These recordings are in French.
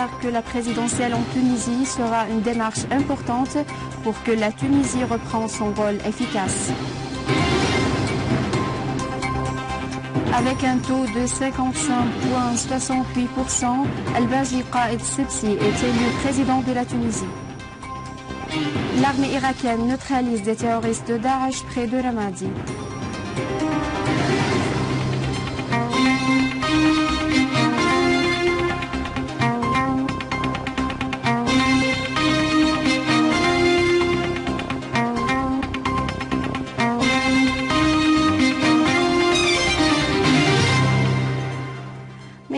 considère que la présidentielle en Tunisie sera une démarche importante pour que la Tunisie reprenne son rôle efficace. Avec un taux de 55,68%, El-Baji Qaïd Sebsi est élu président de la Tunisie. L'armée irakienne neutralise des terroristes de Daesh près de Ramadi.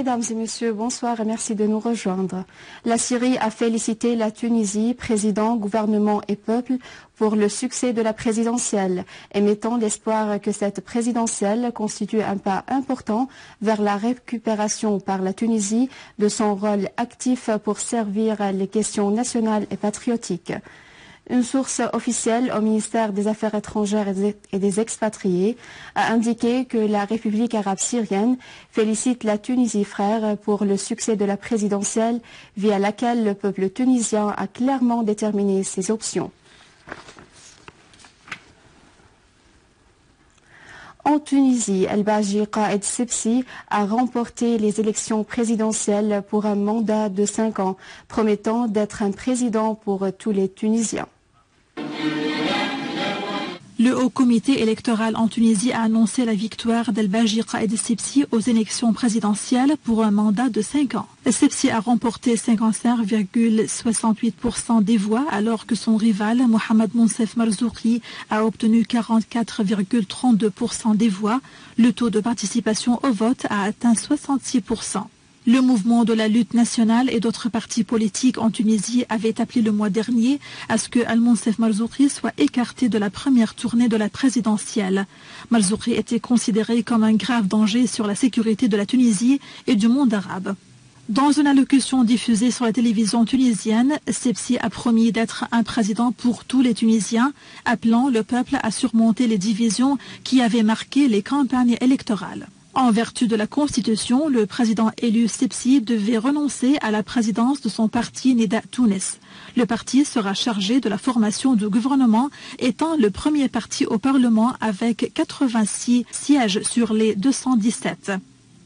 Mesdames et messieurs, bonsoir et merci de nous rejoindre. La Syrie a félicité la Tunisie, président, gouvernement et peuple, pour le succès de la présidentielle, émettant l'espoir que cette présidentielle constitue un pas important vers la récupération par la Tunisie de son rôle actif pour servir les questions nationales et patriotiques. Une source officielle au ministère des Affaires étrangères et des expatriés a indiqué que la République arabe syrienne félicite la Tunisie frère pour le succès de la présidentielle via laquelle le peuple tunisien a clairement déterminé ses options. En Tunisie, El-Baji Qaïd Sebsi a remporté les élections présidentielles pour un mandat de 5 ans, promettant d'être un président pour tous les Tunisiens. Le Haut Comité électoral en Tunisie a annoncé la victoire d'El-Baji Qaïd Sebsi aux élections présidentielles pour un mandat de 5 ans. Sebsi a remporté 55,68% des voix alors que son rival Mohamed Monsef Marzouki a obtenu 44,32% des voix. Le taux de participation au vote a atteint 66%. Le mouvement de la lutte nationale et d'autres partis politiques en Tunisie avaient appelé le mois dernier à ce que Al-Monsef Marzouki soit écarté de la première tournée de la présidentielle. Marzouki était considéré comme un grave danger sur la sécurité de la Tunisie et du monde arabe. Dans une allocution diffusée sur la télévision tunisienne, Sebsi a promis d'être un président pour tous les Tunisiens, appelant le peuple à surmonter les divisions qui avaient marqué les campagnes électorales. En vertu de la Constitution, le président élu Sebsi devait renoncer à la présidence de son parti Nida Tounes. Le parti sera chargé de la formation du gouvernement, étant le premier parti au Parlement avec 86 sièges sur les 217.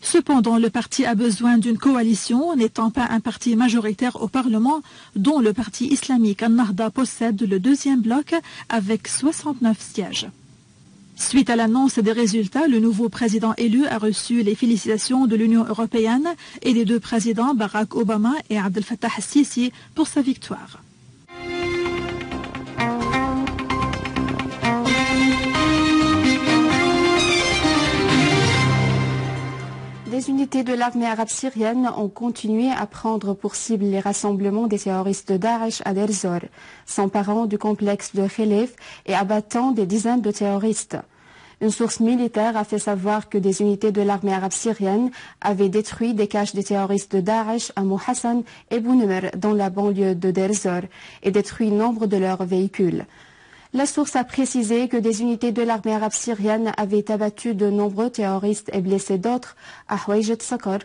Cependant, le parti a besoin d'une coalition, n'étant pas un parti majoritaire au Parlement, dont le parti islamique Al-Nahda possède le deuxième bloc avec 69 sièges. Suite à l'annonce des résultats, le nouveau président élu a reçu les félicitations de l'Union européenne et des deux présidents Barack Obama et Abdel Fattah al-Sisi pour sa victoire. Des unités de l'armée arabe syrienne ont continué à prendre pour cible les rassemblements des terroristes de Daesh à Deir Zor, s'emparant du complexe de Khelef et abattant des dizaines de terroristes. Une source militaire a fait savoir que des unités de l'armée arabe syrienne avaient détruit des caches des terroristes de Daesh à Mohassan et Bounemer dans la banlieue de Deir Zor et détruit nombre de leurs véhicules. La source a précisé que des unités de l'armée arabe syrienne avaient abattu de nombreux terroristes et blessé d'autres à Houayjet Sakar,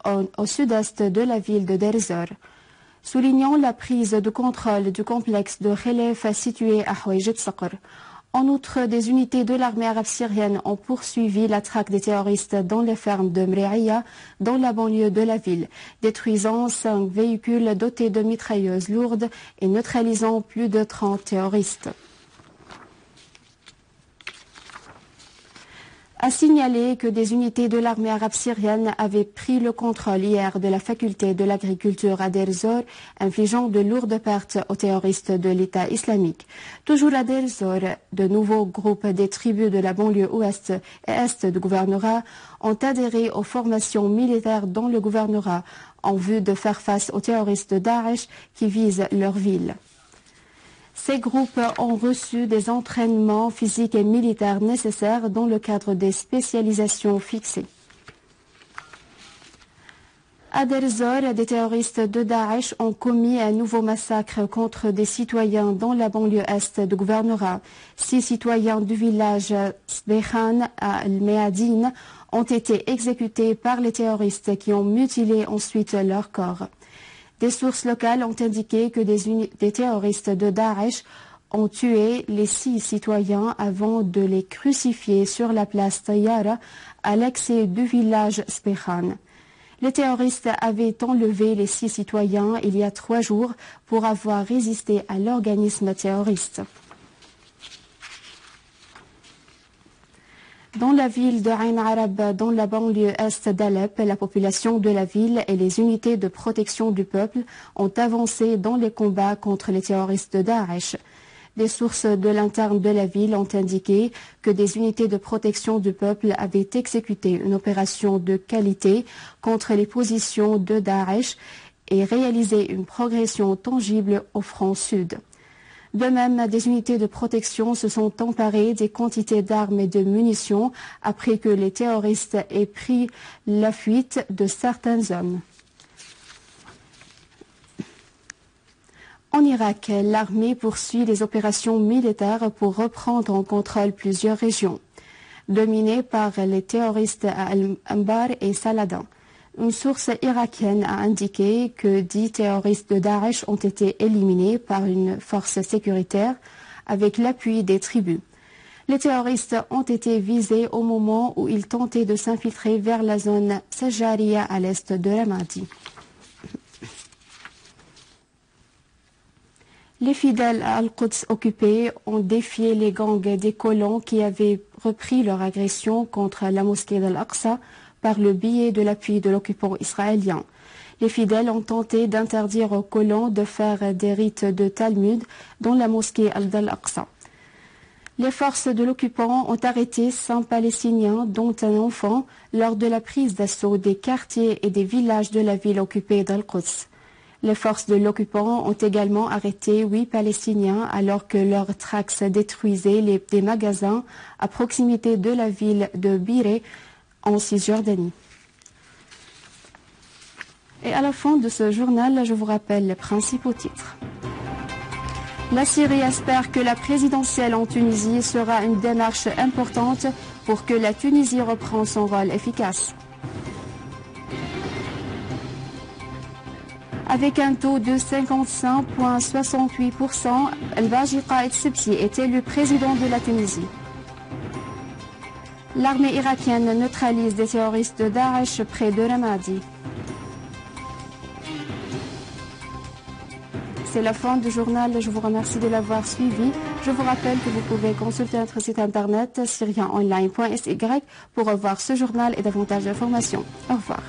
au sud-est de la ville de Deir Zor. Soulignant la prise de contrôle du complexe de Khelef situé à Houayjet Sakar. En outre, des unités de l'armée arabe syrienne ont poursuivi la traque des terroristes dans les fermes de Mre'ia, dans la banlieue de la ville, détruisant 5 véhicules dotés de mitrailleuses lourdes et neutralisant plus de 30 terroristes. A signalé que des unités de l'armée arabe syrienne avaient pris le contrôle hier de la faculté de l'agriculture à Deir Zor, infligeant de lourdes pertes aux terroristes de l'État islamique. Toujours à Deir Zor, de nouveaux groupes des tribus de la banlieue ouest et est du gouvernorat ont adhéré aux formations militaires dans le gouvernorat en vue de faire face aux terroristes de Daesh qui visent leur ville. Ces groupes ont reçu des entraînements physiques et militaires nécessaires dans le cadre des spécialisations fixées. À Deir Zor, des terroristes de Daesh ont commis un nouveau massacre contre des citoyens dans la banlieue est du gouvernorat. 6 citoyens du village Sbehan à El-Meadine ont été exécutés par les terroristes qui ont mutilé ensuite leur corps. Des sources locales ont indiqué que des terroristes de Daesh ont tué les 6 citoyens avant de les crucifier sur la place Tayyara à l'accès du village Spekhan. Les terroristes avaient enlevé les 6 citoyens il y a 3 jours pour avoir résisté à l'organisme terroriste. Dans la ville de Ain Arab, dans la banlieue est d'Alep, la population de la ville et les unités de protection du peuple ont avancé dans les combats contre les terroristes de Daesh. Des sources de l'interne de la ville ont indiqué que des unités de protection du peuple avaient exécuté une opération de qualité contre les positions de Daesh et réalisé une progression tangible au front sud. De même, des unités de protection se sont emparées des quantités d'armes et de munitions après que les terroristes aient pris la fuite de certaines zones. En Irak, l'armée poursuit les opérations militaires pour reprendre en contrôle plusieurs régions, dominées par les terroristes à Al-Anbar et Saladin. Une source irakienne a indiqué que 10 terroristes de Daesh ont été éliminés par une force sécuritaire avec l'appui des tribus. Les terroristes ont été visés au moment où ils tentaient de s'infiltrer vers la zone Sajariya à l'est de Ramadi. Les fidèles à Al-Quds occupés ont défié les gangs des colons qui avaient repris leur agression contre la mosquée d'Al-Aqsa par le biais de l'appui de l'occupant israélien. Les fidèles ont tenté d'interdire aux colons de faire des rites de Talmud dans la mosquée d'Al-Aqsa. Les forces de l'occupant ont arrêté 5 Palestiniens, dont un enfant, lors de la prise d'assaut des quartiers et des villages de la ville occupée d'Al-Quds. Les forces de l'occupant ont également arrêté 8 Palestiniens alors que leurs tracts détruisaient des magasins à proximité de la ville de Biré, en Cisjordanie. Et à la fin de ce journal, je vous rappelle les principaux titres. La Syrie espère que la présidentielle en Tunisie sera une démarche importante pour que la Tunisie reprenne son rôle efficace. Avec un taux de 55,68%, El-Baji Qaïd Sebsi est élu président de la Tunisie. L'armée irakienne neutralise des terroristes de Daesh près de Ramadi. C'est la fin du journal. Je vous remercie de l'avoir suivi. Je vous rappelle que vous pouvez consulter notre site internet syriaonline.sy pour revoir ce journal et davantage d'informations. Au revoir.